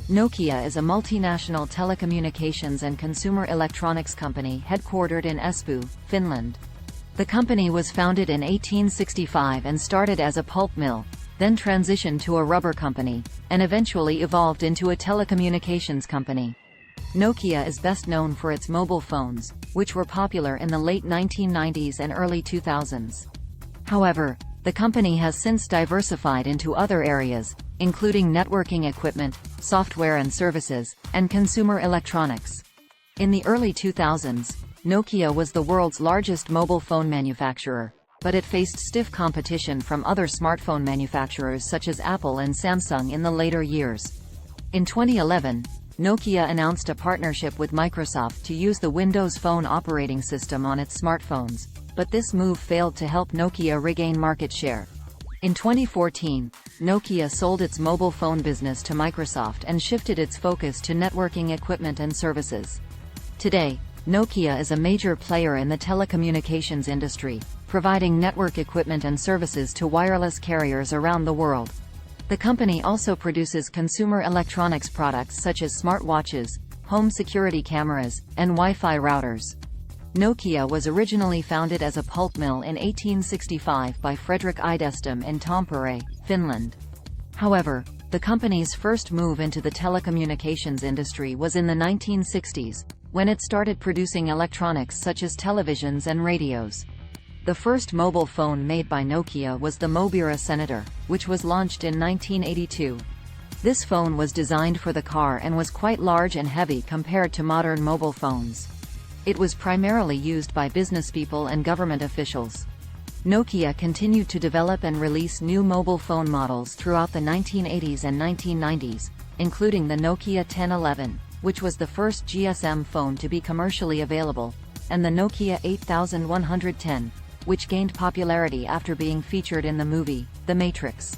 Nokia is a multinational telecommunications and consumer electronics company headquartered in Espoo, Finland. The company was founded in 1865 and started as a pulp mill, then transitioned to a rubber company, and eventually evolved into a telecommunications company. Nokia is best known for its mobile phones, which were popular in the late 1990s and early 2000s. However, the company has since diversified into other areas, including networking equipment, software and services, and consumer electronics. In the early 2000s, Nokia was the world's largest mobile phone manufacturer, but it faced stiff competition from other smartphone manufacturers such as Apple and Samsung in the later years. In 2011, Nokia announced a partnership with Microsoft to use the Windows Phone operating system on its smartphones, but this move failed to help Nokia regain market share. In 2014, Nokia sold its mobile phone business to Microsoft and shifted its focus to networking equipment and services. Today, Nokia is a major player in the telecommunications industry, providing network equipment and services to wireless carriers around the world. The company also produces consumer electronics products such as smartwatches, home security cameras, and Wi-Fi routers. Nokia was originally founded as a pulp mill in 1865 by Fredrik Idestam in Tampere, Finland. However, the company's first move into the telecommunications industry was in the 1960s, when it started producing electronics such as televisions and radios. The first mobile phone made by Nokia was the Mobira Senator, which was launched in 1982. This phone was designed for the car and was quite large and heavy compared to modern mobile phones. It was primarily used by businesspeople and government officials. Nokia continued to develop and release new mobile phone models throughout the 1980s and 1990s, including the Nokia 1011, which was the first GSM phone to be commercially available, and the Nokia 8110, which gained popularity after being featured in the movie, The Matrix.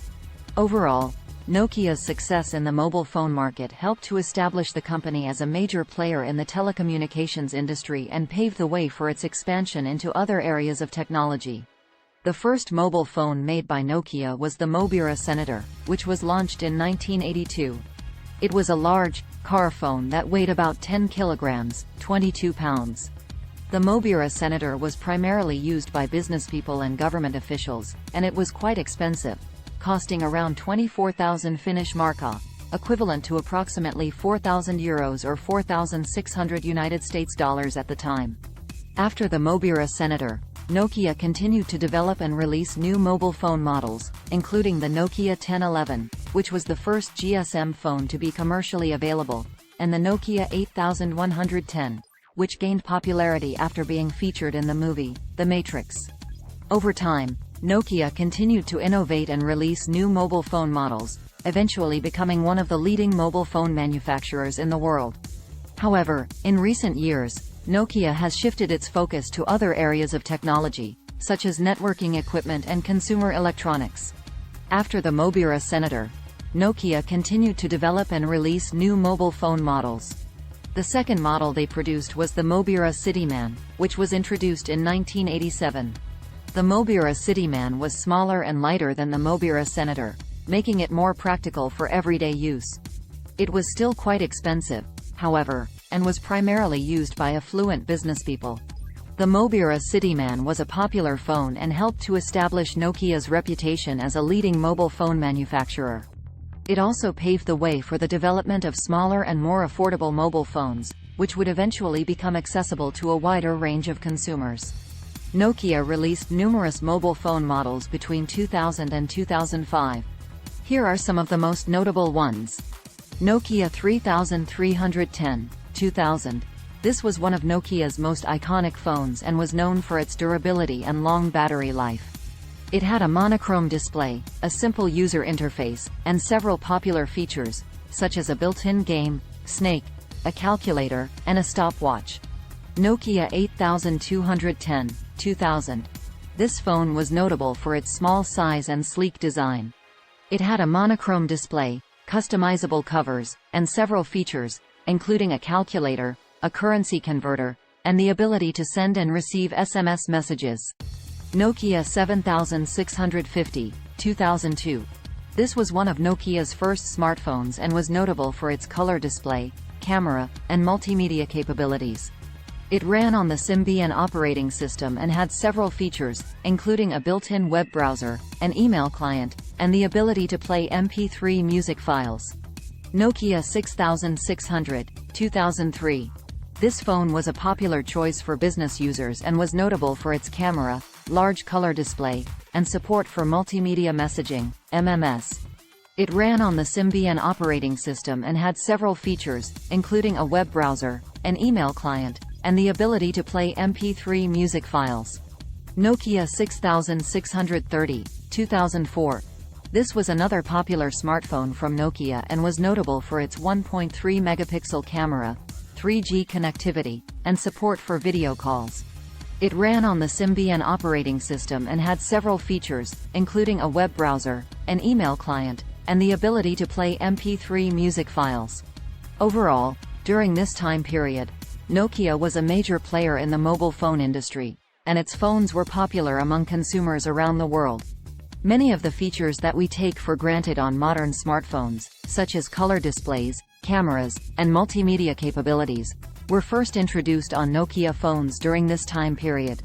Overall, Nokia's success in the mobile phone market helped to establish the company as a major player in the telecommunications industry and pave the way for its expansion into other areas of technology. The first mobile phone made by Nokia was the Mobira Senator, which was launched in 1982. It was a large, car phone that weighed about 10 kilograms, 22 pounds. The Mobira Senator was primarily used by businesspeople and government officials, and it was quite expensive, costing around 24,000 Finnish marka, equivalent to approximately 4,000 euros or 4,600 United States dollars at the time. After the Mobira Senator, Nokia continued to develop and release new mobile phone models, including the Nokia 1011, which was the first GSM phone to be commercially available, and the Nokia 8110, which gained popularity after being featured in the movie, The Matrix. Over time, Nokia continued to innovate and release new mobile phone models, eventually becoming one of the leading mobile phone manufacturers in the world. However, in recent years, Nokia has shifted its focus to other areas of technology, such as networking equipment and consumer electronics. After the Mobira Senator, Nokia continued to develop and release new mobile phone models. The second model they produced was the Mobira Cityman, which was introduced in 1987. The Mobira Cityman was smaller and lighter than the Mobira Senator, making it more practical for everyday use. It was still quite expensive, however, and was primarily used by affluent businesspeople. The Mobira Cityman was a popular phone and helped to establish Nokia's reputation as a leading mobile phone manufacturer. It also paved the way for the development of smaller and more affordable mobile phones, which would eventually become accessible to a wider range of consumers. Nokia released numerous mobile phone models between 2000 and 2005. Here are some of the most notable ones. Nokia 3310, 2000. This was one of Nokia's most iconic phones and was known for its durability and long battery life. It had a monochrome display, a simple user interface, and several popular features, such as a built-in game, Snake, a calculator, and a stopwatch. Nokia 8210, 2000. This phone was notable for its small size and sleek design. It had a monochrome display, customizable covers, and several features, including a calculator, a currency converter, and the ability to send and receive SMS messages. Nokia 7650, 2002. This was one of Nokia's first smartphones and was notable for its color display, camera, and multimedia capabilities. It ran on the Symbian operating system and had several features, including a built-in web browser, an email client, and the ability to play MP3 music files. Nokia 6600, 2003. This phone was a popular choice for business users and was notable for its camera, large color display, and support for multimedia messaging, MMS. It ran on the Symbian operating system and had several features, including a web browser, an email client, and the ability to play MP3 music files. Nokia 6630, 2004. This was another popular smartphone from Nokia and was notable for its 1.3-megapixel camera, 3G connectivity, and support for video calls. It ran on the Symbian operating system and had several features, including a web browser, an email client, and the ability to play MP3 music files. Overall, during this time period, Nokia was a major player in the mobile phone industry, and its phones were popular among consumers around the world. Many of the features that we take for granted on modern smartphones, such as color displays, cameras, and multimedia capabilities, were first introduced on Nokia phones during this time period.